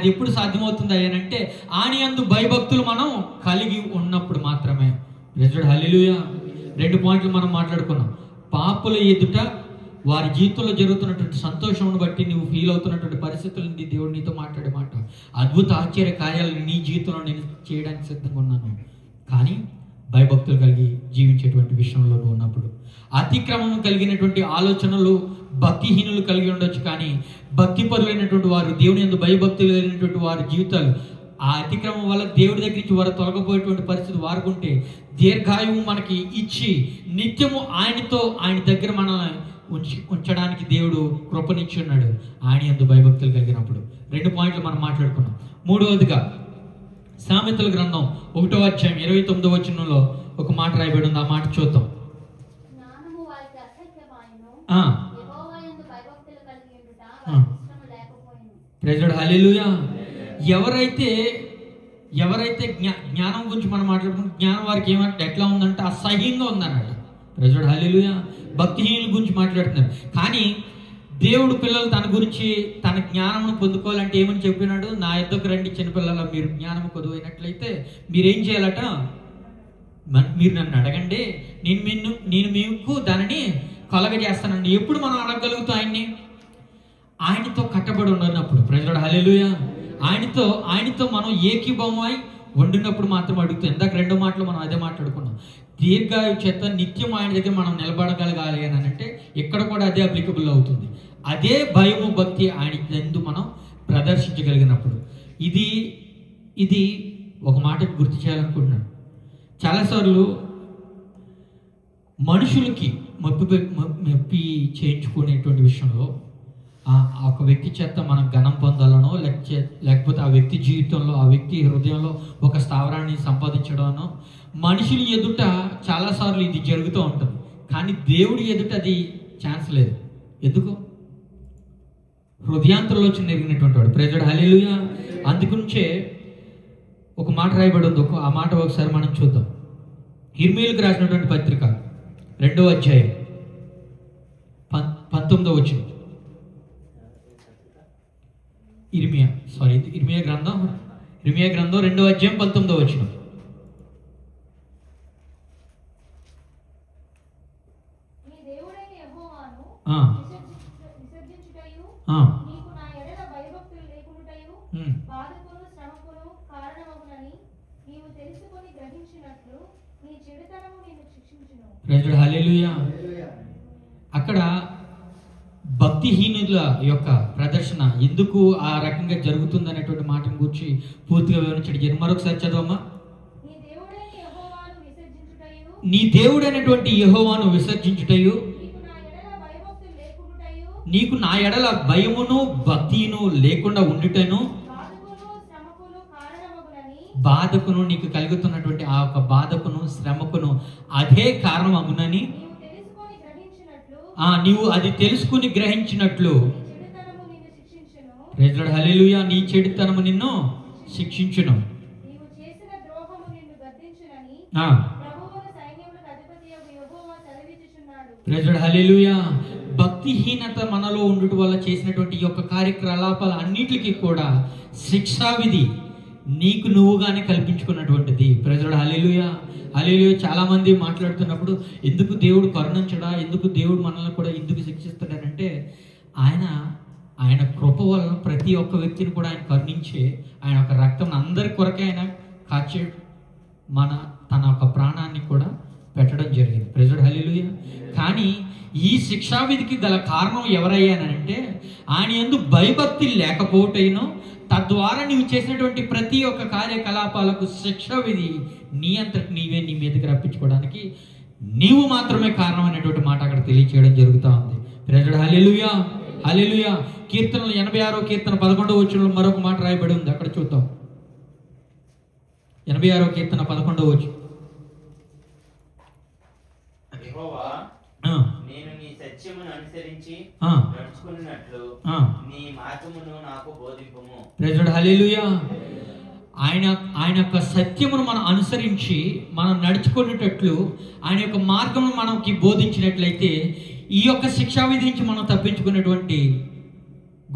అది ఎప్పుడు సాధ్యమవుతుంది అంటే ఆయన యందు భయభక్తులు మనం కలిగి ఉన్నప్పుడు మాత్రమే. ప్రైజ్ హల్లెలూయా. 2 పాయింట్లు మనం మాట్లాడుకున్నాం. పాపుల ఎదుట వారి జీవితంలో జరుగుతున్నటువంటి సంతోషమును బట్టి నువ్వు ఫీల్ అవుతున్నటువంటి పరిస్థితులని దేవుడు నీతో మాట్లాడే మాట, అద్భుత ఆశ్చర్య కార్యాలను నీ జీవితంలో నేను చేయడానికి సిద్ధంగా ఉన్నాను. కానీ భయభక్తులు కలిగి జీవించేటువంటి విషయంలో నువ్వు ఉన్నప్పుడు, అతిక్రమం కలిగినటువంటి ఆలోచనలు భక్తిహీనులు కలిగి ఉండొచ్చు, కానీ భక్తిపరులైనటువంటి వారు, దేవుని యందు భయభక్తులు కలిగినటువంటి వారి జీవితాలు ఆ అతిక్రమం వల్ల దేవుడి దగ్గర నుంచి వారు తొలగిపోయేటువంటి పరిస్థితి వారుకుంటే దీర్ఘాయువు మనకి ఇచ్చి నిత్యము ఆయన దగ్గర మనల్ని ఉంచడానికి దేవుడు కృపనిచ్చి ఉన్నాడు, ఆయన యందు భయభక్తులు కలిగినప్పుడు. 2 పాయింట్లు మనం మాట్లాడుకున్నాం. 3వదిగా సామెతల గ్రంథం 1వ అధ్యాయం 29వ వచనంలో ఒక మాట రాయబడి ఉంది. ఆ మాట చూద్దాం. ప్రైజ్ లార్డ్ హల్లెలూయా. ఎవరైతే జ్ఞానం గురించి మనం మాట్లాడుకుంటే జ్ఞానం వారికి ఏమంటే ఎట్లా ఉందంటే అసహ్యంగా ఉందన్నట్టు. Praise lord hallelujah. భక్తిహీనుల గురించి మాట్లాడుతున్నారు. కానీ దేవుడు పిల్లలు తన గురించి తన జ్ఞానమును పొందుకోవాలంటే ఏమని చెప్పినాడు? నా యొద్దకు రండి చిన్నపిల్లల, మీరు జ్ఞానము కొదువైనట్లయితే మీరేం చేయాలట? మీరు నన్ను అడగండి, నేను మీకు దానిని కలగజేస్తానండి. ఎప్పుడు మనం అడగగలుగుతాం ఆయన్ని? ఆయనతో కట్టబడి ఉన్నప్పుడు. ప్రైజ్ లార్డ్ హల్లెలూయా. ఆయనతో మనం ఏకీభవమై వండినప్పుడు మాత్రం అడుగుతాం. ఇందాక 2 మాటలు మనం అదే మాట్లాడుకున్నాం. దీర్ఘాయు చేత నిత్యం ఆయన దగ్గర మనం నిలబడగలగాలి అని అంటే ఇక్కడ కూడా అదే అప్లికబుల్ అవుతుంది. అదే భయము భక్తి ఆయన ఎందు మనం ప్రదర్శించగలిగినప్పుడు. ఇది ఒక మాట గుర్తు చేయాలనుకుంటున్నాను. చాలాసార్లు మనుషులకి మెప్పి చేయించుకునేటువంటి విషయంలో ఒక వ్యక్తి చేత మనం ఘనం పొందాలనో లేకపోతే ఆ వ్యక్తి జీవితంలో, ఆ వ్యక్తి హృదయంలో ఒక స్థావరాన్ని సంపాదించడానో మనుషుల ఎదుట చాలాసార్లు ఇది జరుగుతూ ఉంటుంది. కానీ దేవుడి ఎదుట అది ఛాన్స్ లేదు. ఎందుకు? హృదయాంతరంలో నెరిగినటువంటి వాడు. ప్రైజ్ లార్డ్ హల్లెలూయా. అందుగురించే ఒక మాట రాయబడి ఉంది. ఆ మాట ఒకసారి మనం చూద్దాం. ఇర్మీయులకు రాసినటువంటి పత్రిక 2వ అధ్యాయం 19వ వచనం. ఇర్మియా గ్రంథం 2వ అధ్యాయం 19వ వచనం. అక్కడ భక్తిహీనుల యొక్క ప్రదర్శన ఎందుకు ఆ రకంగా జరుగుతుంది అనేటువంటి మాటను గురించి పూర్తిగా వివరించాడు. మరొకసారి చదవమ్మా. నీ దేవుడైనటువంటి యెహోవాను విసర్జించుటయు, నీకు నా ఎడల భయమును భక్తిను లేకుండా ఉండుటను, బాధకును నీకు కలుగుతున్నటువంటి ఆ యొక్క బాధకును శ్రమకును అదే కారణం అగునని నీవు అది తెలుసుకుని గ్రహించినట్లు. ప్రైజ్ లార్డ్ హల్లెలూయా. నీ చెడుతనము నిన్ను శిక్షించును. ప్రైజ్ లార్డ్ హల్లెలూయా. భక్తిహీనత మనలో ఉండుట వల్ల చేసినటువంటి ఈ యొక్క కార్యకలాపాల అన్నిటికీ కూడా శిక్షావిధి నీకు నువ్వుగానే కల్పించుకున్నటువంటిది. Praise lord hallelujah. హల్లెలూయా. చాలా మంది మాట్లాడుతున్నప్పుడు ఎందుకు దేవుడు కరుణించడా, ఎందుకు దేవుడు మనల్ని కూడా ఎందుకు శిక్షిస్తాడనంటే ఆయన కృప వలన ప్రతి ఒక్క వ్యక్తిని కూడా ఆయన కరుణించే ఆయన ఒక రక్తం అందరి కొరకే ఆయన కాచే తన యొక్క ప్రాణాన్ని కూడా పెట్టడం జరిగింది. ప్రైజ్ లార్డ్ హల్లెలూయా. కానీ ఈ శిక్షావిధికి గల కారణం ఎవరయ్యానంటే ఆయన యందు భయభక్తి లేకపోవటైనో, తద్వారా నీవు చేసినటువంటి ప్రతి ఒక్క కార్యకలాపాలకు శిక్షా విధి నీ అంతటి నీవే నీ మీదకి రప్పించుకోవడానికి నీవు మాత్రమే కారణం అనేటువంటి మాట అక్కడ తెలియచేయడం జరుగుతూ ఉంది. Praise lord hallelujah. హల్లెలూయా. కీర్తనలు 86వ కీర్తన 11వ వచనంలో మరొక మాట రాయబడి ఉంది. అక్కడ చూద్దాం. 86వ కీర్తన 11వ వచనం. నేను నీ సత్యమును అనుసరించి నడుచుకున్నట్లు నీ మార్గమును నాకు బోధింపుము. ప్రైజ్ లార్డ్ హల్లెలూయా. ఆయన యొక్క సత్యమును మనం అనుసరించి మనం నడుచుకునేటట్లు ఆయన యొక్క మార్గమును మనకి బోధించినట్లయితే ఈ యొక్క శిక్షా విధి నుంచి మనం తప్పించుకునేటువంటి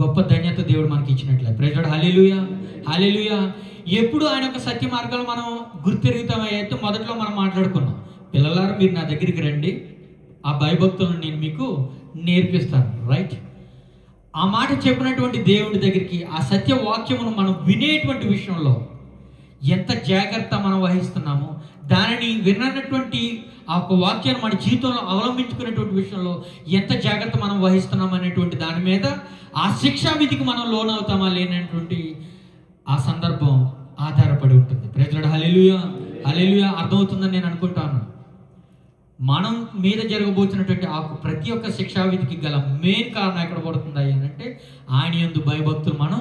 గొప్ప ధన్యత దేవుడు మనకి ఇచ్చినట్లే. Praise lord hallelujah. హల్లెలూయా. ఎప్పుడు ఆయన యొక్క సత్య మార్గాలు మనం గుర్తెరుగుతామైతే మొదట్లో మనం మాట్లాడుకున్నాం, పిల్లలారా మీరు నా దగ్గరికి రండి, ఆ భయభక్తులను నేను మీకు నేర్పిస్తాను, రైట్? ఆ మాట చెప్పినటువంటి దేవుడి దగ్గరికి ఆ సత్య వాక్యమును మనం వినేటువంటి విషయంలో ఎంత జాగ్రత్త మనం వహిస్తున్నామో, దానిని విన్నటువంటి ఆ ఒక వాక్యాన్ని మన జీవితంలో అవలంబించుకునేటువంటి విషయంలో ఎంత జాగ్రత్త మనం వహిస్తున్నాం అనేటువంటి దాని మీద ఆ శిక్షా విధికి మనం లోనవుతామా లేనటువంటి ఆ సందర్భం ఆధారపడి ఉంటుంది. ప్రైజ్ హల్లెలూయా, హల్లెలూయా. అర్థమవుతుందని నేను అనుకుంటాను. మనం మీద జరగబోతున్నటువంటి ఆ ప్రతి ఒక్క శిక్షా విధికి గల మెయిన్ కారణం ఎక్కడ పడుతుంది అంటే ఆయన యందు భయభక్తులు మనం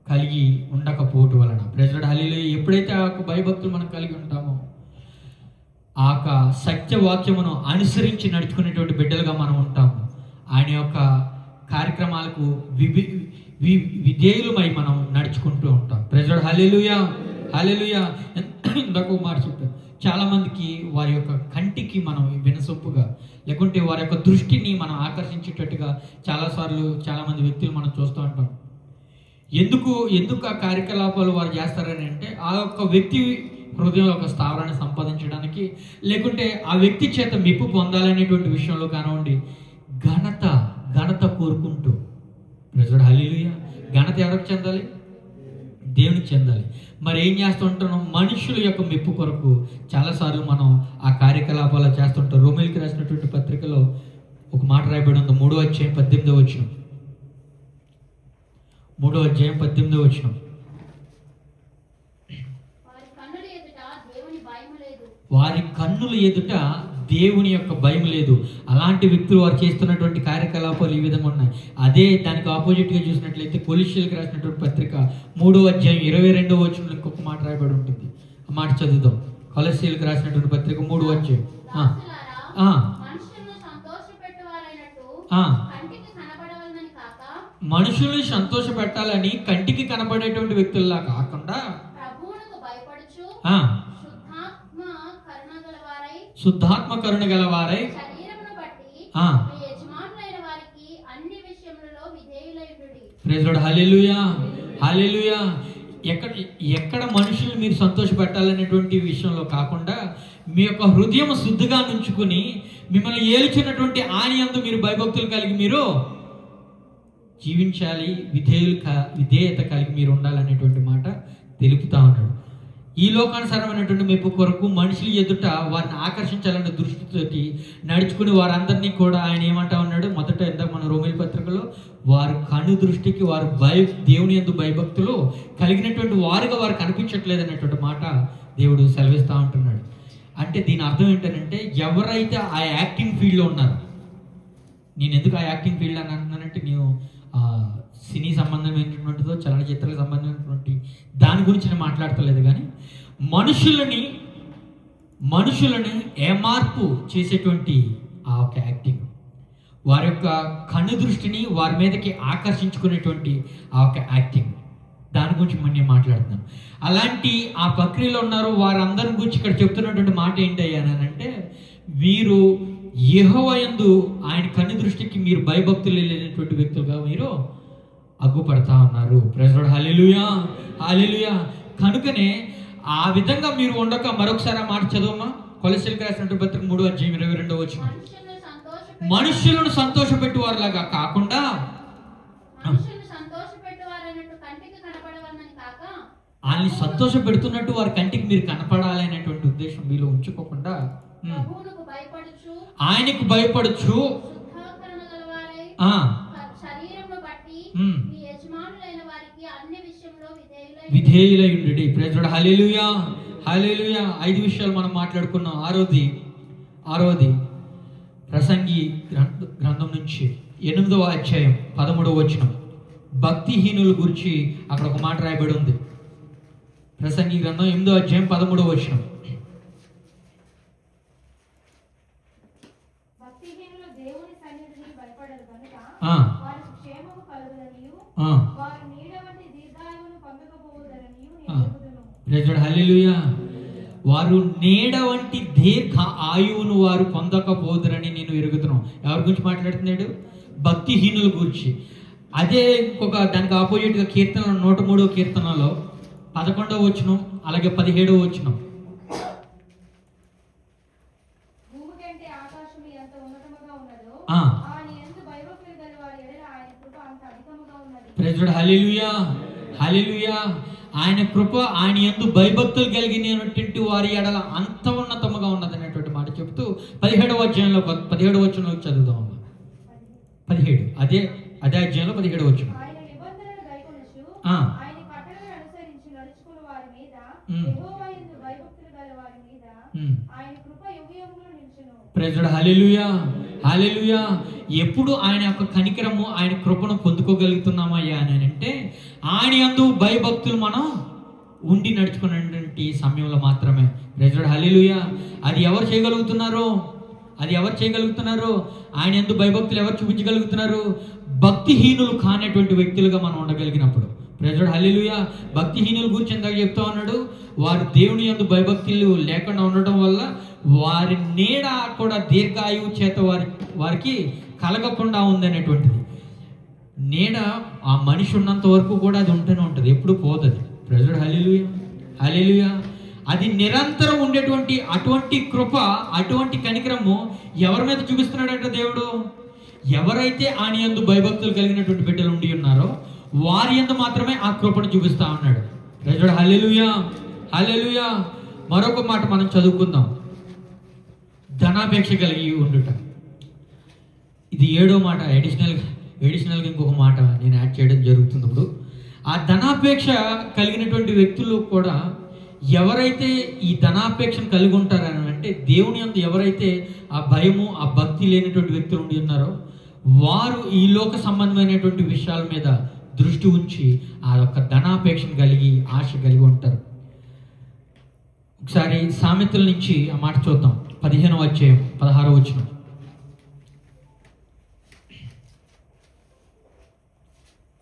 కలిగి ఉండకపోవటం వలన. ప్రైజ్ హల్లెలూయా. ఎప్పుడైతే ఆ భయభక్తులు మనం కలిగి ఉంటామో ఆ సత్యవాక్యమును అనుసరించి నడుచుకునేటువంటి బిడ్డలుగా మనం ఉంటాము. ఆయన యొక్క కార్యక్రమాలకు విధేయులమై మనం నడుచుకుంటూ ఉంటాం. ప్రైజ్ హల్లెలూయా, హల్లెలూయా. ఇందాక మాట చెప్పారు, చాలామందికి వారి యొక్క కంటికి మనం వినసొప్పుగా లేకుంటే వారి యొక్క దృష్టిని మనం ఆకర్షించేటట్టుగా చాలామంది వ్యక్తులు మనం చూస్తూ ఉంటాం. ఎందుకు ఆ కార్యకలాపాలు వారు చేస్తారని అంటే ఆ యొక్క వ్యక్తి హృదయంలో ఒక స్థావరాన్ని సంపాదించడానికి, లేకుంటే ఆ వ్యక్తి చేత మెప్పు పొందాలనేటువంటి విషయంలో కానివ్వండి, ఘనత కోరుకుంటూ. ప్రైజ్ హల్లెలూయా. ఘనత ఎవరికి చెందాలి? దేవునికి చెందాలి. మరి ఏం చేస్తుంటున్నాం? మనుషుల యొక్క మెప్పు కొరకు చాలాసార్లు మనం ఆ కార్యకలాపాలు చేస్తుంటాం. రోమేలుకి రాసినటువంటి పత్రికలో ఒక మాట రాయబడి ఉంది, 3వ అధ్యాయం 18వ వచనం. 3వ అధ్యాయం 18వ వచనం. వారి కన్నుల ఎదుట దేవుని యొక్క భయం లేదు. అలాంటి వ్యక్తులు వారు చేస్తున్నటువంటి కార్యకలాపాలు ఈ విధంగా ఉన్నాయి. అదే దానికి ఆపోజిట్గా చూసినట్లయితే కొలస్సీయులకు రాసినటువంటి పత్రిక 3వ అధ్యాయం 22వ వచనంలో ఇంకొక మాట రాయబడి ఉంటుంది. ఆ మాట చదువుదాం. కొలస్సీయులకు రాసినటువంటి పత్రిక 3వ అధ్యాయం. మనుషుల్ని సంతోష పెట్టాలని కంటికి కనపడేటువంటి వ్యక్తుల్లా కాకుండా శుద్ధాత్మ కరుణ గలవారై ప్రైజ్ లార్డ్, హల్లెలూయా, హల్లెలూయా. ఎక్కడ మనుషులు మీరు సంతోష పెట్టాలనేటువంటి విషయంలో కాకుండా మీ యొక్క హృదయం శుద్ధిగా నుంచుకుని మిమ్మల్ని ఏలుచున్నటువంటి ఆయన యందు మీరు భయభక్తులు కలిగి మీరు జీవించాలి, విధేయత కలిగి మీరు ఉండాలనేటువంటి మాట తెలుపుతా ఉన్నాడు. ఈ లోకానుసారమైనటువంటి మెప్పు కొరకు మనుషులు ఎదుట వారిని ఆకర్షించాలనే దృష్టితోటి నడుచుకుని వారందరినీ కూడా ఆయన ఏమంటా ఉన్నాడు? మొదట ఇందాక మన రోమేలు పత్రికలో వారు కను దృష్టికి వారు దేవుని యందు భయభక్తులు కలిగినటువంటి వారుగా వారు కనిపించట్లేదు అనేటువంటి మాట దేవుడు సెలవిస్తూ ఉంటున్నాడు. అంటే దీని అర్థం ఏంటంటే ఎవరైతే ఆ యాక్టింగ్ ఫీల్డ్లో ఉన్నారు, నేను ఎందుకు ఆ యాక్టింగ్ ఫీల్డ్ అని అంటున్నానంటే నేను సినీ సంబంధమైనటువంటిదో చలనచిత్రాలకు సంబంధించినటువంటి దాని గురించి నేను మాట్లాడతలేదు, కానీ మనుషులని ఏమార్పు చేసేటువంటి ఆ ఒక యాక్టింగ్, వారి యొక్క కన్ను దృష్టిని వారి మీదకి ఆకర్షించుకునేటువంటి ఆ ఒక యాక్టింగ్, దాని గురించి నేను మాట్లాడుతున్నాను. అలాంటి ఆ ప్రక్రియలో ఉన్నారు వారందరి గురించి ఇక్కడ చెప్తున్నటువంటి మాట ఏంటయ్యానంటే, వీరు యెహోవా యందు ఆయన కన్ను దృష్టికి మీరు భయభక్తులు లేనటువంటి వ్యక్తులుగా మీరు అగ్గుపడతా ఉన్నారు. ప్రైజ్ లార్డ్, హల్లెలూయా, హల్లెలూయా. కనుకనే ఆ విధంగా మీరు ఉండక మరొకసారి ఆ మాట చదవమా. కొలస్సీయులకు రాసినటువంటి పత్రిక 3వ అధ్యాయం 22వ వచనం. మనుషులను సంతోషపెట్టు వారిలాగా కాకుండా వాళ్ళని సంతోష పెడుతున్నట్టు వారి కంటికి మీరు కనపడాలి అనేటువంటి ఉద్దేశం మీలో ఉంచుకోకుండా ఆయనకు భయపడచ్చు, విధేయులై ఉండుడి. ప్రైజ్ లార్డ్, హల్లెలూయా, హల్లెలూయా. 5 విషయాలు మనం మాట్లాడుకున్నాం. ఆరోది ప్రసంగి గ్రంథం నుంచి 8వ అధ్యాయం 13వ వచనం. భక్తిహీనుల గురించి అక్కడ ఒక మాట రాయబడి ఉంది. ప్రసంగి గ్రంథం 8వ అధ్యాయం 13వ వచనం. ప్రైజ్ లార్డ్, హల్లెలూయా. వారు నీడ వంటి దీర్ఘ ఆయువును వారు పొందకపోదురని నేను ఎరుగుతున్నాను. ఎవరి గురించి మాట్లాడుతున్నాడు? భక్తిహీనుల గురించి. అదే ఇంకొక దానికి ఆపోజిట్గా కీర్తన 103వ కీర్తనలో 11వ వచనం అలాగే 17వ వచనం. Praise the lord. Hallelujah, hallelujah. ఆయన కృప ఆయన యందు భయభక్తులు కలిగినటువంటి వారి ఎడల అంత ఉన్నతముగా ఉన్నది అనేటువంటి మాట చెప్తూ 17వ అధ్యాయంలో 17వ వచనంలో చదువుదాం. 17 అదే అధ్యాయంలో 17వ వచనం. Praise the lord. Hallelujah, hallelujah. ఎప్పుడు ఆయన యొక్క కనికరము ఆయన కృపను పొందుకోగలుగుతున్నామయ్యా అని అంటే ఆయన యందు భయభక్తులు మనం ఉండి నడుచుకున్నటువంటి సమయంలో మాత్రమే. Praise the lord. హల్లెలూయా. అది ఎవరు చేయగలుగుతున్నారు? అది ఎవరు చేయగలుగుతున్నారు? ఆయన యందు భయభక్తులు ఎవరు చూపించగలుగుతున్నారు? భక్తిహీనులు కానటువంటి వ్యక్తులుగా మనం ఉండగలిగినప్పుడు. Praise the lord. హల్లెలూయా. భక్తిహీనుల గురించి ఎందాక చెప్తా ఉన్నాడు, వారు దేవుని యందు భయభక్తులు లేకుండా ఉండటం వల్ల వారి నీడ కూడా దీర్ఘాయువు చేత వారికి కలగకుండా ఉంది అనేటువంటిది. నీడ ఆ మనిషి ఉన్నంత వరకు కూడా అది ఉంటూనే ఉంటుంది, ఎప్పుడు పోతుంది. Praise the lord. Hallelujah, hallelujah. అది నిరంతరం ఉండేటువంటి అటువంటి కృప, అటువంటి కనికరము ఎవరి మీద చూపిస్తున్నాడంటే దేవుడు, ఎవరైతే ఆయన యందు భయభక్తులు కలిగినటువంటి బిడ్డలు ఉండి ఉన్నారో వారి యందు మాత్రమే ఆ కృపను చూపిస్తా ఉన్నాడు. Praise the lord. Hallelujah, hallelujah. మరొక మాట మనం చదువుకుందాం, ధనాపేక్ష కలిగి ఉండుట. ఇది 7వ మాట. ఎడిషనల్గా ఇంకొక మాట నేను యాడ్ చేయడం జరుగుతుంది. ఇప్పుడు ఆ ధనాపేక్ష కలిగినటువంటి వ్యక్తులు కూడా ఎవరైతే ఈ ధనాపేక్షను కలిగి ఉంటారని అంటే దేవుని యందు ఎవరైతే ఆ భయము ఆ భక్తి లేనటువంటి వ్యక్తులు ఉండి ఉన్నారో వారు ఈ లోక సంబంధమైనటువంటి విషయాల మీద దృష్టి ఉంచి ఆ యొక్క ధనాపేక్షను కలిగి ఆశ కలిగి ఉంటారు. ఒకసారి సామెతల నుంచి ఆ మాట చూద్దాం. 15వ అధ్యాయం 16వ వచనం.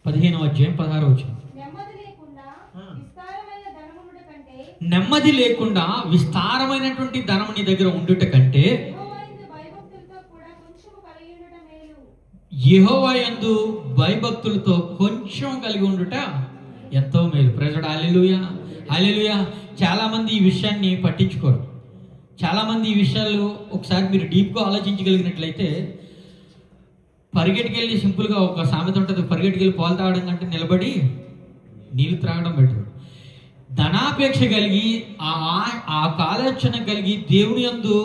15వ అధ్యాయం 16వ వచనం. నెమ్మది లేకుండా విస్తారమైనటువంటి ధనము నీ దగ్గర ఉండుట కంటే యెహోవా యందు భయభక్తులతో కొంచెం కలిగి ఉండుట ఎంతో మేలు. Praise the lord. Hallelujah, hallelujah. చాలా మంది ఈ విషయాన్ని పట్టించుకోరు. చాలా మంది ఈ విషయాలు ఒకసారి మీరు డీప్గా ఆలోచించగలిగినట్లయితే పరిగెట్టుకెళ్ళి సింపుల్గా ఒక సామెత ఉంటుంది, పరిగెట్టుకెళ్ళి పాలు తాగడం కంటే నిలబడి నీళ్ళు త్రాగడం బెటర్. ధనాపేక్ష కలిగి ఆ ఆలోచన కలిగి దేవుని యందు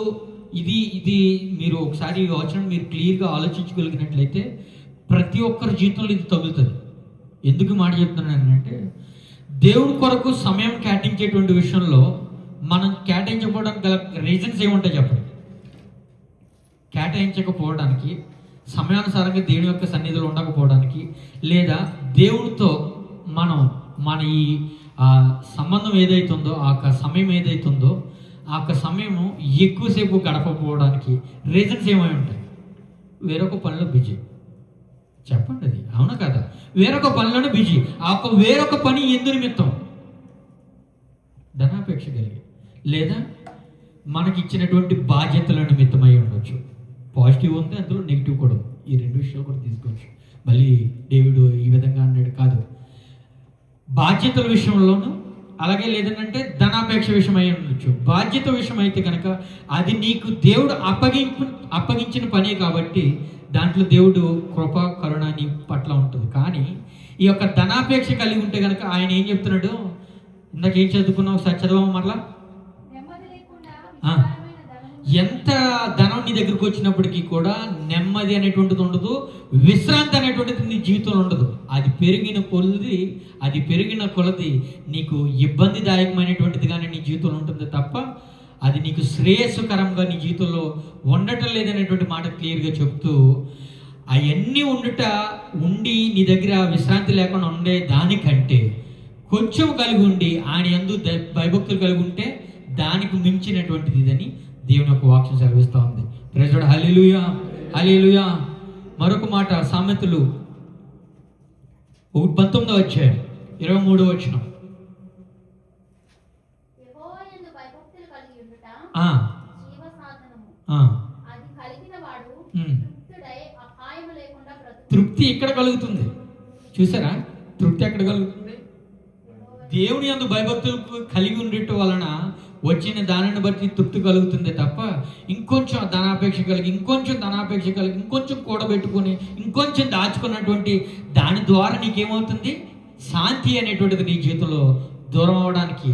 ఇది మీరు ఒకసారి వచనం మీరు క్లియర్గా ఆలోచించగలిగినట్లయితే ప్రతి ఒక్కరి జీవితంలో ఇది తగులుతుంది. ఎందుకు మాట చెప్తున్నాను అంటే దేవుని కొరకు సమయం కేటాయించేటువంటి విషయంలో మనం కేటాయించకపోవడానికి గల రీజన్స్ ఏముంటాయి చెప్పండి. కేటాయించకపోవడానికి, సమయానుసారంగా దేవుని యొక్క సన్నిధిలో ఉండకపోవడానికి, లేదా దేవునితో మన ఈ సంబంధం ఏదైతుందో ఆ సమయం ఏదైతుందో ఆ సమయము ఎక్కువసేపు గడపకపోవడానికి రీజన్స్ ఏమై ఉంటాయి? వేరొక పనిలో బిజీ. చెప్పండి, అది అవునా కదా? వేరొక పనిలోనే బిజీ. ఆ వేరొక పని ఎందు నిమిత్తం? ధనాపేక్ష కలిగి, లేదా మనకి ఇచ్చినటువంటి బాధ్యతల నిమిత్తం అయి ఉండొచ్చు. పాజిటివ్ ఉంది, అందులో నెగిటివ్ కూడా ఉంది. ఈ 2 విషయాలు కూడా తీసుకోవచ్చు. మళ్ళీ డేవిడ్ ఈ విధంగా అన్నాడు కాదు. బాధ్యతల విషయంలోనూ అలాగే లేదంటే ధనాపేక్ష విషయం అయి ఉండొచ్చు. బాధ్యత విషయం అయితే కనుక అది నీకు దేవుడు అప్పగించిన పనే కాబట్టి దాంట్లో దేవుడు కృప కరుణ నీ పట్ల ఉంటుంది. కానీ ఈ యొక్క ధనాపేక్ష కలిగి ఉంటే కనుక ఆయన ఏం చెప్తున్నాడు? ఇందాక ఏం చదువుకున్నావు? ఒకసారి చదవము మరలా. ఎంత ధనం నీ దగ్గరకు వచ్చినప్పటికీ కూడా నెమ్మది అనేటువంటిది ఉండదు, విశ్రాంతి అనేటువంటిది నీ జీవితంలో ఉండదు. అది పెరిగిన కొలది నీకు ఇబ్బందిదాయకమైనటువంటిది కానీ నీ జీవితంలో ఉంటుంది తప్ప అది నీకు శ్రేయస్కరంగా నీ జీవితంలో ఉండటం లేదనేటువంటి మాట క్లియర్గా చెప్తూ, అవన్నీ ఉండి నీ దగ్గర విశ్రాంతి లేకుండా ఉండే దానికంటే కొంచెం కలిగి ఉండి ఆయన యందు భయభక్తులు కలిగి ఉంటే దానికి మించినటువంటిది ఇదని దేవుని యొక్క వాక్యం సెలవిస్తూ ఉంది. Praise the lord. Hallelujah, hallelujah. మరొక మాట సామెతలు 19వ అధ్యాయం 23వ వచనం. తృప్తి ఇక్కడ కలుగుతుంది. చూసారా తృప్తి ఎక్కడ కలుగుతుంది? దేవుని యందు భయభక్తులు కలిగి ఉండటం వలన వచ్చిన దానిని బట్టి తృప్తి కలుగుతుంది తప్ప ఇంకొంచెం ధనాపేక్ష కలిగి ఇంకొంచెం కూడబెట్టుకుని ఇంకొంచెం దాచుకున్నటువంటి దాని ద్వారా నీకేమవుతుంది? శాంతి అనేటువంటిది నీ జీవితంలో దూరం అవడానికి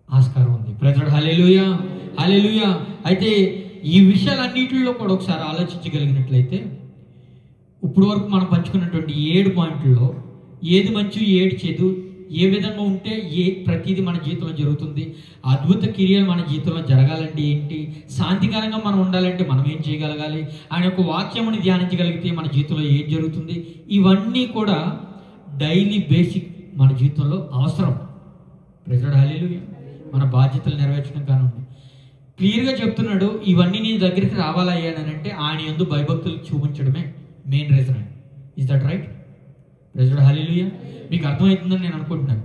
ఆస్కారం ఉంది. ప్రజలు హల్లెలూయా, హల్లెలూయా. అయితే ఈ విషయాలన్నిటిలో కూడా ఒకసారి ఆలోచించగలిగినట్లయితే ఇప్పుడు వరకు మనం పంచుకున్నటువంటి 7 పాయింట్లలో ఏది మంచి ఏది చెడు, ఏ విధంగా ఉంటే ప్రతిదీ మన జీవితంలో జరుగుతుంది, అద్భుత క్రియలు మన జీవితంలో జరగాలంటే ఏంటి, శాంతికరంగా మనం ఉండాలంటే మనం ఏం చేయగలగాలి, ఆయన యొక్క వాక్యముని ధ్యానించగలిగితే మన జీవితంలో ఏం జరుగుతుంది, ఇవన్నీ కూడా డైలీ బేసిక్ మన జీవితంలో అవసరం. ప్రైజ్ హల్లెలూయా. మన బాధ్యతలు నెరవేర్చడం కానుండి క్లియర్గా చెప్తున్నాడు. ఇవన్నీ నీ దగ్గరికి రావాలయ్యానంటే ఆయన యందు భయభక్తులు చూపించడమే main reason. Is that right? Praise hallelujah. మీకు అర్థమవుతుందని నేను అనుకుంటున్నాను.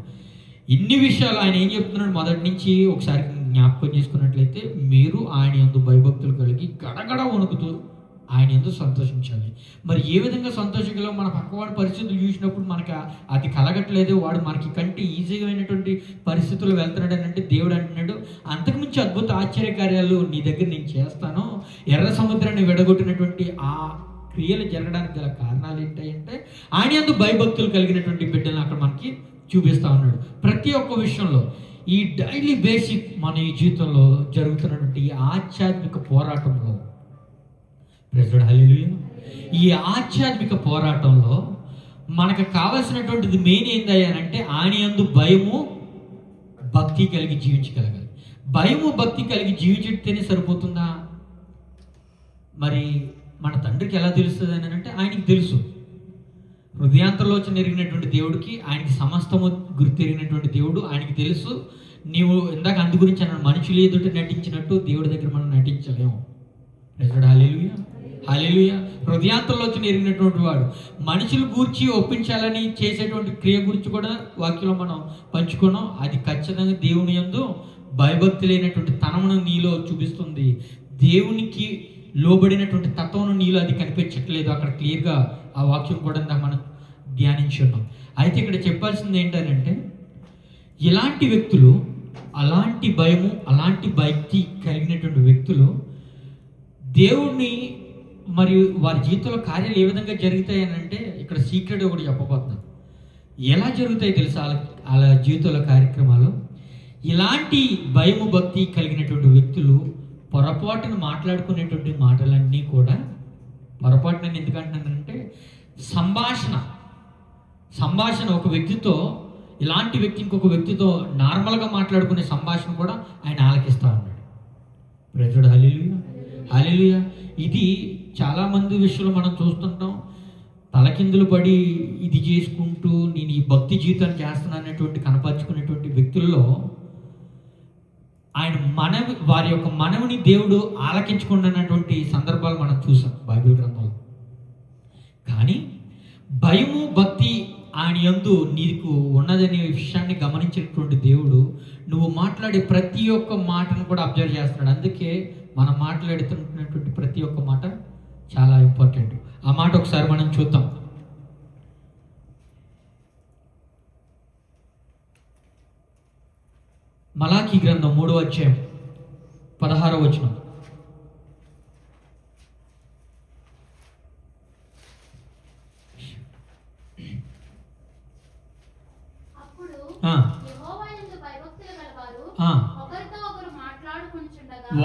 ఇన్ని విషయాలు ఆయన ఏం చెప్తున్నాడు మొదటి నుంచి ఒకసారి జ్ఞాపకం చేసుకున్నట్లయితే, మీరు ఆయన యందు భయభక్తులు కలిగి గడగడ వణుకుతూ ఆయన యందు సంతోషించాలి. మరి ఏ విధంగా సంతోషించగలం? మన పక్కవాడి పరిస్థితులు చూసినప్పుడు మనకి అది కలగట్లేదు, వాడు మనకి కంటే ఈజీగా అయినటువంటి పరిస్థితులు వెళ్తున్నాడు అని అంటే దేవుడు అంటున్నాడు, అంతకుమించి అద్భుత ఆశ్చర్యకార్యాలు నీ దగ్గర నేను చేస్తాను. ఎర్ర సముద్రాన్ని విడగొట్టినటువంటి ఆ క్రియలు జరగడానికి గల కారణాలు ఏంటంటే ఆయన యందు భయభక్తులు కలిగినటువంటి బిడ్డలను అక్కడ మనకి చూపిస్తా ఉన్నాడు. ప్రతి ఒక్క విషయంలో ఈ డైలీ బేసిక్ మన ఈ జీవితంలో జరుగుతున్నటువంటి ఈ ఆధ్యాత్మిక పోరాటంలో, ప్రైజ్ హల్లెలూయా, ఈ ఆధ్యాత్మిక పోరాటంలో మనకు కావాల్సినటువంటిది మెయిన్ ఏంటంటే ఆయన యందు భయము భక్తి కలిగి జీవించగలగాలి. భయము భక్తి కలిగి జీవించితేనే సరిపోతుందా? మరి మన తండ్రికి ఎలా తెలుస్తుంది అని అంటే ఆయనకి తెలుసు. హృదయాంతరలోచన ఎరిగినటువంటి దేవుడికి, ఆయనకి సమస్తము గుర్తెరిగినటువంటి దేవుడు, ఆయనకి తెలుసు. నీవు ఇందాక అందు గురించి అన్నాడు, మనుషులు ఎదుట నటించినట్టు దేవుడి దగ్గర మనం నటించలేము. హల్లెలూయా, హల్లెలూయా. హృదయాంతరలోచన ఎరిగినటువంటి వాడు మనుషులు గూర్చి ఒప్పించాలని చేసేటువంటి క్రియ గురించి కూడా వాక్యంలో మనం పంచుకున్నాం. అది ఖచ్చితంగా దేవుని యందు భయభక్తి లేనటువంటి తనమును నీలో చూపిస్తుంది. దేవునికి లోబడినటువంటి తత్వం నీలో అది కనిపించట్లేదు. అక్కడ క్లియర్గా ఆ వాక్యం కూడా మనం ధ్యానించున్నాం. అయితే ఇక్కడ చెప్పాల్సింది ఏంటంటే, ఇలాంటి వ్యక్తులు, అలాంటి భయము అలాంటి భక్తి కలిగినటువంటి వ్యక్తులు దేవుణ్ణి మరియు వారి జీవితంలో కార్యాలు ఏ విధంగా జరుగుతాయి అని అంటే ఇక్కడ సీక్రెట్ ఒకటి చెప్పబోతున్నాను. ఎలా జరుగుతాయి తెలుసా అలా జీవితంలో కార్యక్రమాలు? ఇలాంటి భయము భక్తి కలిగినటువంటి వ్యక్తులు పొరపాటును మాట్లాడుకునేటువంటి మాటలన్నీ కూడా, పొరపాటున ఎందుకంటున్నానంటే సంభాషణ ఒక వ్యక్తితో, ఇలాంటి వ్యక్తి ఇంకొక వ్యక్తితో నార్మల్గా మాట్లాడుకునే సంభాషణ కూడా ఆయన ఆలకిస్తూ ఉన్నాడు. ప్రైజ్ హల్లెలూయా, హల్లెలూయా. ఇది చాలామంది విషయంలో మనం చూస్తుంటాం. తలకిందులు పడి ఇది చేసుకుంటూ నేను ఈ భక్తి జీవితాన్ని చేస్తున్నాను అనేటువంటి కనపరుచుకునేటువంటి వ్యక్తుల్లో ఆయన వారి యొక్క మనవిని దేవుడు ఆలకించుకున్నటువంటి సందర్భాలు మనం చూసాం బైబిల్ గ్రంథంలో. కానీ భయము భక్తి ఆయన యందు నీకు ఉన్నదనే విషయాన్ని గమనించినటువంటి దేవుడు నువ్వు మాట్లాడే ప్రతి ఒక్క మాటను కూడా అబ్జర్వ్ చేస్తున్నాడు. అందుకే మనం మాట్లాడుతున్నటువంటి ప్రతి ఒక్క మాట చాలా ఇంపార్టెంట్. ఆ మాట ఒకసారి మనం చూద్దాం. మలాకీ గ్రంథం 3వ అధ్యాయం 16వ వచనం.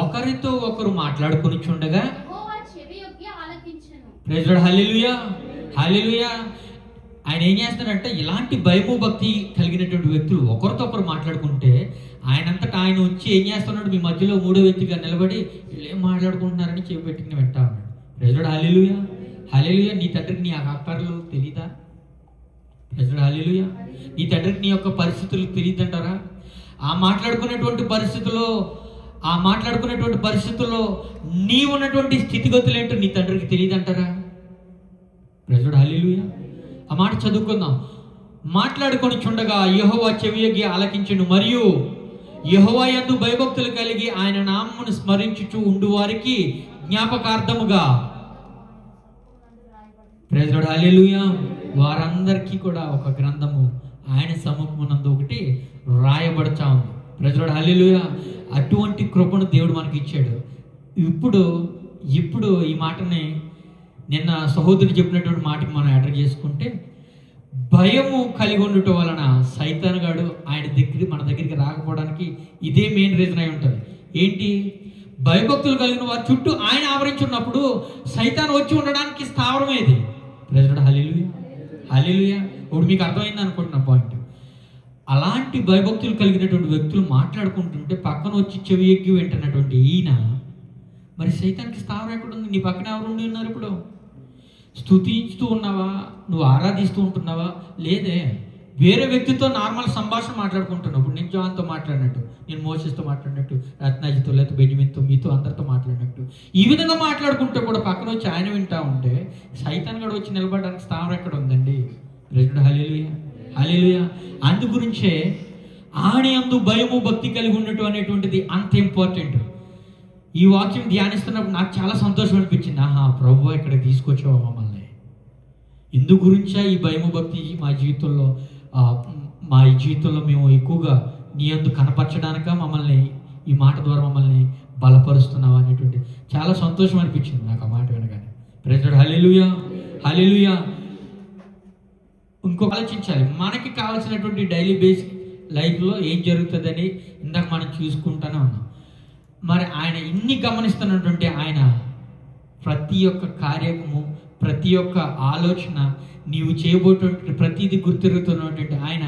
ఒకరితో ఒకరు మాట్లాడుకొనిచుండగా ప్రైజ్ హల్లెలూయా, హల్లెలూయా. ఆయన ఏం చేస్తాడంటే, ఇలాంటి భయము భక్తి కలిగినటువంటి వ్యక్తులు ఒకరితో ఒకరు మాట్లాడుకుంటే ఆయనంతటా ఆయన వచ్చి ఏం చేస్తున్నాడు, మీ మధ్యలో మూడో వ్యక్తిగా నిలబడి వీళ్ళు ఏం మాట్లాడుకుంటున్నారని చేపెట్టుకుని వింటా ఉన్నాడు. ప్రైజ్ హల్లెలూయా, హల్లెలూయా. నీ తండ్రికి నీ అక్కర్లు తెలీదా? ప్రైజ్ హల్లెలూయా. నీ తండ్రికి నీ యొక్క పరిస్థితులు తెలియదంటారా? ఆ మాట్లాడుకునేటువంటి పరిస్థితుల్లో నీ ఉన్నటువంటి స్థితిగతులు ఏంటో నీ తండ్రికి తెలియదంటారా? ప్రైజ్ హల్లెలూయా. ఆ మాట చదువుకుందాం. మాట్లాడుకొని చుండగా యెహోవా చెవియొగ్గి ఆలకించెను, మరియు యెహోవా యందు భయభక్తులు కలిగి ఆయన నామమును స్మరించుచు ఉండు వారికి జ్ఞాపకార్థముగా. ప్రైజ్ హల్లెలూయా, వారందరికీ కూడా ఒక గ్రంథము ఆయన సముఖమునందు ఒకటి రాయబడతా ఉంది. ప్రజలు హల్లెలూయా. అటువంటి కృపను దేవుడు మనకి ఇచ్చాడు. ఇప్పుడు ఈ మాటని నిన్న సహోదరుడు చెప్పినటువంటి మాటకి మనం అడ్రస్ చేసుకుంటే, భయము కలిగి ఉండటం వలన సైతాన్ గాడు మన దగ్గరికి రాకపోవడానికి ఇదే మెయిన్ రీజన్ అయి ఉంటుంది. ఏంటి? భయభక్తులు కలిగిన వారి చుట్టూ ఆయన ఆవరించి ఉన్నప్పుడు సైతాన్ వచ్చి ఉండడానికి స్థావరమేది. ప్రజలు హల్లెలూయా హల్లెలూయా. ఇప్పుడు మీకు అర్థమైంది అనుకుంటున్న పాయింట్. అలాంటి భయభక్తులు కలిగినటువంటి వ్యక్తులు మాట్లాడుకుంటుంటే పక్కన వచ్చి చెవి ఎగ్గి వింటున్నటువంటి ఈయన, మరి సైతానికి స్థావరం ఎక్కడుంది? నీ పక్కన ఎవరు ఉన్నారు? ఇప్పుడు స్తుతిస్తూ ఉన్నావా? నువ్వు ఆరాధిస్తూ ఉంటున్నావా? లేదే. వేరే వ్యక్తితో నార్మల్ సంభాషణ మాట్లాడుకుంటున్నావు. ఇప్పుడు నేను జాన్తో మాట్లాడినట్టు, నేను మోసెస్తో మాట్లాడినట్టు, రత్నాజితో లేకపోతే బెంజమిన్తో, మీతో అందరితో మాట్లాడినట్టు ఈ విధంగా మాట్లాడుకుంటే కూడా పక్కన వచ్చి ఆయన వింటా ఉంటే సైతాన్ గడు వచ్చి నిలబడడానికి స్థావరం ఎక్కడ ఉందండి? ప్రెసిడెంట్ హల్లెలూయా హల్లెలూయా. అందు గురించే ఆయన యందు భయము భక్తి కలిగి ఉండటం అనేటువంటిది అంత ఇంపార్టెంట్. ఈ వాక్యం ధ్యానిస్తున్నప్పుడు నాకు చాలా సంతోషం అనిపించింది. ప్రభువా ఇక్కడికి తీసుకొచ్చావా మమ్మల్ని. ఇందు గురించా ఈ భయము భక్తి మా జీవితంలో మేము ఎక్కువగా నీ యందు కనపరచడానిక మమ్మల్ని ఈ మాట ద్వారా మమ్మల్ని బలపరుస్తున్నావా అనేటువంటి చాలా సంతోషం అనిపించింది నాకు ఆ మాట వినగానే. ప్రెసిడెంట్ హల్లెలూయా హల్లెలూయా. ఇంకో ఆలోచించాలి, మనకి కావాల్సినటువంటి డైలీ బేసిక్ లైఫ్లో ఏం జరుగుతుందని ఇందాక మనం చూసుకుంటూనే ఉన్నాం. మరి ఆయన ఇన్ని గమనిస్తున్నటువంటి ఆయన ప్రతి ఒక్క కార్యము, ప్రతి ఒక్క ఆలోచన, నీవు చేయబోయేటువంటి ప్రతిదీ గుర్తిరుగుతున్నటువంటి ఆయన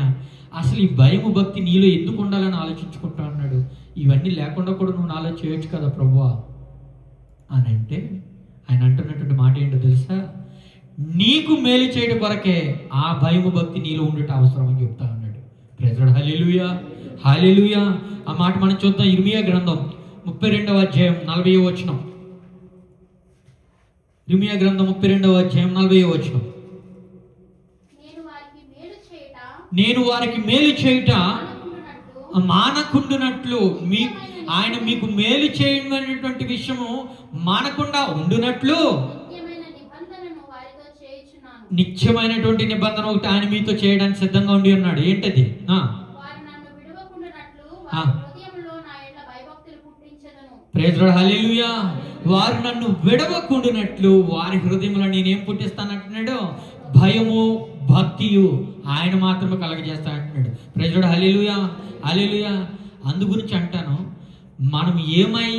అసలు ఈ భయము భక్తి నీలో ఎందుకు ఉండాలని ఆలోచించుకుంటా ఉన్నాడు. ఇవన్నీ లేకుండా కూడా నువ్వు నాలో చేయొచ్చు కదా ప్రభువా అని అంటే, ఆయన అంటున్నటువంటి మాట ఏంటో తెలుసా? నీకు మేలు చేయడం కొరకే ఆ భయము భక్తి నీలో ఉండటం అవసరం అని చెప్తా ఉన్నాడు. ప్రెసిడెంట్ హల్లెలూయా హల్లెలూయా. ఆ మాట మనం చూద్దాం. ఇర్మియా గ్రంథం 32వ అధ్యాయం 40వ వచనం. ఇర్మియా గ్రంథం 32వ అధ్యాయం 40వ వచనం. నేను వారికి మేలు చేయుట మానకుండునట్లు ఆయన మీకు మేలు చేయడం అనేటువంటి విషయము మానకుండా ఉండునట్లు నిత్యమైనటువంటి నిబంధన ఒకటి ఆయన మీతో చేయడానికి సిద్ధంగా ఉండి ఉన్నాడు. ఏంటది? ప్రైజ్ లార్డ్ హల్లెలూయా. వారు నన్ను విడవకుండునట్లు వారి హృదయంలో నేనేం పుట్టిస్తానంటున్నాడు? భయము భక్తియు ఆయన మాత్రమే కలగజేస్తా అంటున్నాడు. ప్రైజ్ లార్డ్ హల్లెలూయా హల్లెలూయా. అందు గురించి అంటాను, మనం ఏమై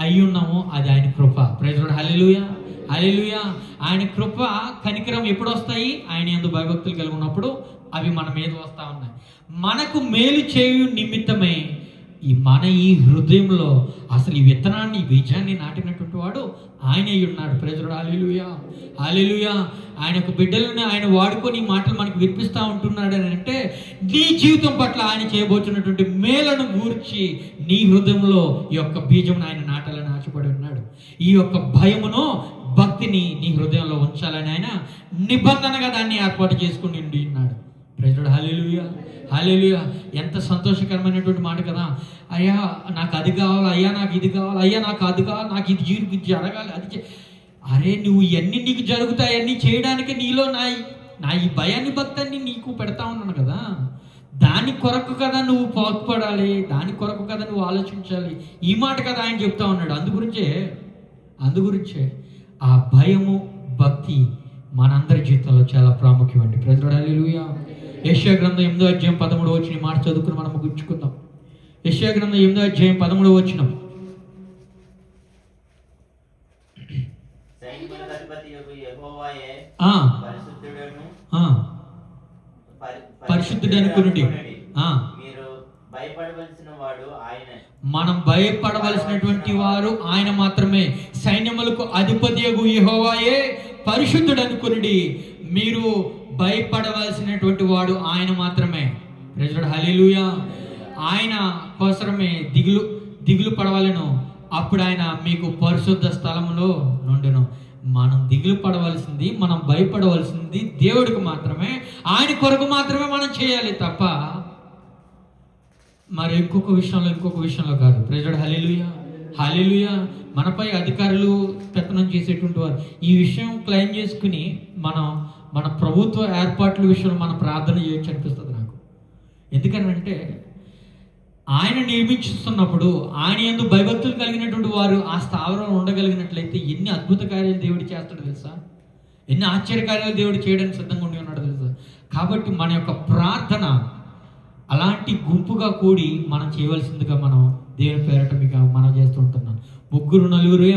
అయి ఉన్నామో అది ఆయన కృప. Praise lord hallelujah hallelujah. ఆయన కృప కనికరం ఎప్పుడు వస్తాయి? ఆయన యందు భయభక్తులు కలిగి ఉన్నప్పుడు అవి మన మీద వస్తూ ఉన్నాయి. మనకు మేలు చేయు నిమిత్తమే ఈ హృదయంలో అసలు ఈ విత్తనాన్ని, ఈ బీజాన్ని నాటినటువంటి వాడు ఆయన అయి ఉన్నాడు. Praise lord hallelujah hallelujah. ఆయన యొక్క బిడ్డలను ఆయన వాడుకొని ఈ మాటలు మనకు వినిపిస్తూ ఉంటున్నాడు అని అంటే, నీ జీవితం పట్ల ఆయన చేయబోతున్నటువంటి మేలను గూర్చి నీ హృదయంలో ఈ యొక్క బీజమును ఆయన నాటాలని ఆశపడి ఉన్నాడు. ఈ యొక్క భయమును భక్తిని నీ హృదయంలో ఉంచాలని ఆయన నిబంధనగా దాన్ని ఏర్పాటు చేసుకుని ఉన్నాడు. ప్రైజ్ లార్డ్ హల్లెలూయా హల్లెలూయా. ఎంత సంతోషకరమైనటువంటి మాట కదా. అయ్యా నాకు అది కావాలి, అయ్యా నాకు ఇది కావాలి, అయ్యా నాకు అది కావాలి, నాకు ఇది జరగాలి, అది అరే నువ్వు ఇవన్నీ నీకు జరుగుతాయి, అన్నీ చేయడానికి నీలో నా ఈ భయాన్ని భక్తాన్ని నీకు పెడతా ఉన్నాను కదా. దాని కొరకు కదా నువ్వు పాటుపడాలి, దాని కొరకు కదా నువ్వు ఆలోచించాలి. ఈ మాట కదా ఆయన చెప్తా ఉన్నాడు. అందుగురించే ఆ భయము భక్తి మనందరి జీవితంలో చాలా ప్రాముఖ్యమండి. ప్రైజ్ లార్డ్ హల్లెలూయా. యెషయా గ్రంథం 8వ అధ్యాయం 13వ వచనం మాట చదువుకుని మనం ముగించుకుందాం. యెషయా గ్రంథం 8వ అధ్యాయం 13వ వచనం. పరిశుద్ధుడనుకునుడి. మనం భయపడవలసినటువంటి వారు ఆయన మాత్రమే. సైన్యములకు అధిపతియగు యెహోవాయే పరిశుద్ధుడనుకునుడి. మీరు భయపడవలసినటువంటి వాడు ఆయన మాత్రమే. ప్రైజ్ లార్డ్ హల్లెలూయా. ఆయన కోసమే దిగులు పడవలను, అప్పుడు ఆయన మీకు పరిశుద్ధ స్థలములో నుండును. మనం దిగులు పడవలసింది, మనం భయపడవలసింది దేవుడికి మాత్రమే, ఆయన కొరకు మాత్రమే మనం చేయాలి తప్ప మరి ఇంకొక విషయంలో కాదు. ప్రైజ్ లార్డ్ హల్లెలూయా హల్లెలూయా. మనపై అధికారులు పెత్తనం చేసేటువంటి వారు ఈ విషయం క్లెయిమ్ చేసుకుని మనం మన ప్రభుత్వ ఏర్పాట్ల విషయంలో మనం ప్రార్థన చేయొచ్చు అనిపిస్తుంది నాకు. ఎందుకనంటే ఆయన నిర్మించుతున్నప్పుడు ఆయన యందు భయభక్తులు కలిగినటువంటి వారు ఆ స్థావరంలో ఉండగలిగినట్లయితే ఎన్ని అద్భుత కార్యాలు దేవుడు చేస్తాడు తెలుసా, ఎన్ని ఆశ్చర్యకార్యాలు దేవుడు చేయడానికి సిద్ధంగా ఉండి ఉన్నాడు తెలుసా. కాబట్టి మన యొక్క ప్రార్థన అలాంటి గుంపుగా కూడి మనం చేయవలసిందిగా మనం దేవుని పేరట మీకు మనం చేస్తూ ఉంటున్నాం. 3 నలుగురే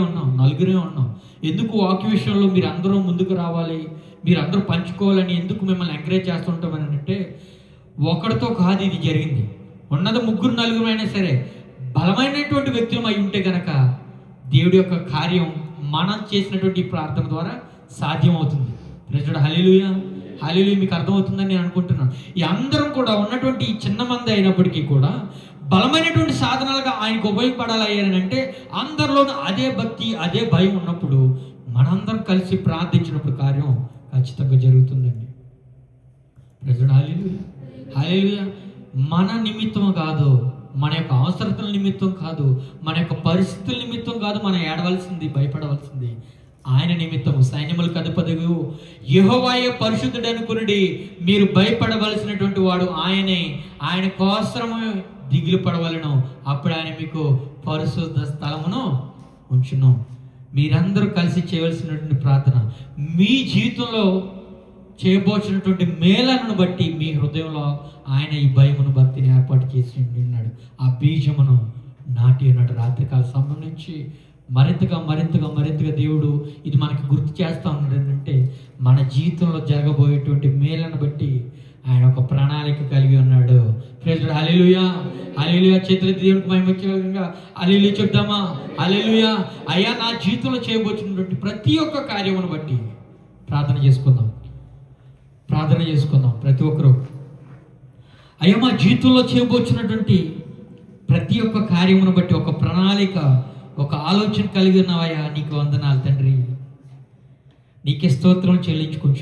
ఉన్నాం. ఎందుకు వాక్య విషయంలో మీరు అందరూ ముందుకు రావాలి, మీరు అందరూ పంచుకోవాలని ఎందుకు మిమ్మల్ని ఎంకరేజ్ చేస్తుంటామని అంటే, ఒకరితో కాదు ఇది జరిగింది. ఉన్నది 3-4 అయినా సరే బలమైనటువంటి వ్యక్తులు అయి ఉంటే కనుక దేవుడి యొక్క కార్యం మనం చేసినటువంటి ప్రార్థన ద్వారా సాధ్యం అవుతుంది. ప్రజలు హల్లెలూయా హల్లెలూయా. మీకు అర్థమవుతుందని నేను అనుకుంటున్నాను. ఈ అందరం కూడా ఉన్నటువంటి ఈ చిన్న మంది అయినప్పటికీ కూడా బలమైనటువంటి సాధనాలుగా ఆయనకు ఉపయోగపడాలని అంటే అందరిలోనూ అదే భక్తి అదే భయం ఉన్నప్పుడు మనందరం కలిసి ప్రార్థించినప్పుడు కార్యం ఖచ్చితంగా జరుగుతుందండి. ప్రజలు హల్లెలూయా హల్లెలూయా. మన నిమిత్తం కాదు, మన యొక్క అవసరతల నిమిత్తం కాదు, మన యొక్క పరిస్థితుల నిమిత్తం కాదు మనం ఏడవలసింది, భయపడవలసింది ఆయన నిమిత్తము. సైన్యములకు అధిపతియు యెహోవాయే పరిశుద్ధుడు అనుకునుడి, మీరు భయపడవలసినటువంటి వాడు ఆయనే, ఆయన కోసము దిగులు పడవలను, అప్పుడు ఆయన మీకు పరిశుద్ధ స్థలమును ఉంచును. మీరందరూ కలిసి చేయవలసినటువంటి ప్రార్థన మీ జీవితంలో చేయబోచినటువంటి మేలను బట్టి మీ హృదయంలో ఆయన ఈ భయమును భక్తిని ఏర్పాటు చేసి ఉన్నాడు. ఆ బీజమును నాటి ఉన్నాడు. రాత్రికాల సమయం నుంచి మరింతగా దేవుడు ఇది మనకి గుర్తు చేస్తూ ఉన్నాడు. ఏంటంటే మన జీవితంలో జరగబోయేటువంటి మేలను బట్టి ఆయన ఒక ప్రణాళిక కలిగి ఉన్నాడు. ప్రైజ్ హల్లెలూయా హల్లెలూయా. చేతులు దేవునికి మహిమ వచ్చేవిధంగా హల్లెలూయా చెప్దామా? హల్లెలూయా. అయ్యా, నా జీవితంలో చేయబోతున్నటువంటి ప్రతి ఒక్క కార్యమును బట్టి ప్రార్థన చేసుకుందాం. ప్రతి ఒక్కరూ అయ్యా, మా జీవితంలో చేయబోతున్నటువంటి ప్రతి ఒక్క కార్యమును బట్టి ఒక ప్రణాళిక, ఒక ఆలోచన కలిగి ఉన్నావయ్యా. నీకు వందనాలు తండ్రి, నీకే స్తోత్రం చెల్లించుకుంటున్నాను.